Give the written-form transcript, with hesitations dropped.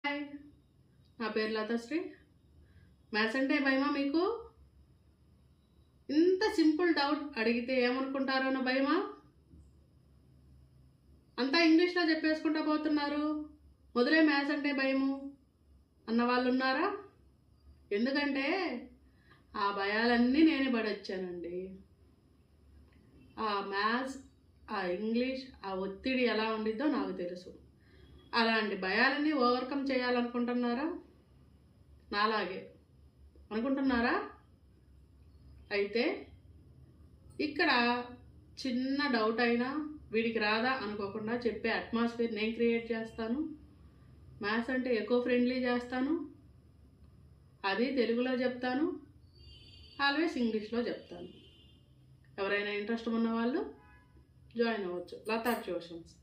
Hi, నా పేరు Lathasri. Maths అంటే భయమా మీకు? ఇంత సింపుల్ డౌట్ అడిగితే ఏమనుకుంటారో అన్న భయమా? అంతా ఇంగ్లీష్లో చెప్పేసుకుంటా పోతున్నారు. మొదలే మ్యాథ్స్ అంటే భయము అన్న వాళ్ళు ఉన్నారా? ఎందుకంటే ఆ భయాలన్నీ నేనే పడొచ్చానండి. ఆ మ్యాథ్స్, ఆ ఇంగ్లీష్, ఆ ఒత్తిడి ఎలా ఉండిద్దో నాకు తెలుసు. అలాంటి భయాలన్నీ ఓవర్కమ్ చేయాలనుకుంటున్నారా? నాలాగే అనుకుంటున్నారా? అయితే ఇక్కడ చిన్న డౌట్ అయినా వీడికి రాదా అనుకోకుండా చెప్పే అట్మాస్ఫియర్ నేను క్రియేట్ చేస్తాను. మ్యాథ్స్ అంటే ఎకో ఫ్రెండ్లీ చేస్తాను. అది తెలుగులో చెప్తాను, ఆల్వేస్ ఇంగ్లీష్లో చెప్తాను. ఎవరైనా ఇంట్రెస్ట్ ఉన్న వాళ్ళు జాయిన్ అవ్వచ్చు. లతా ట్యూషన్స్.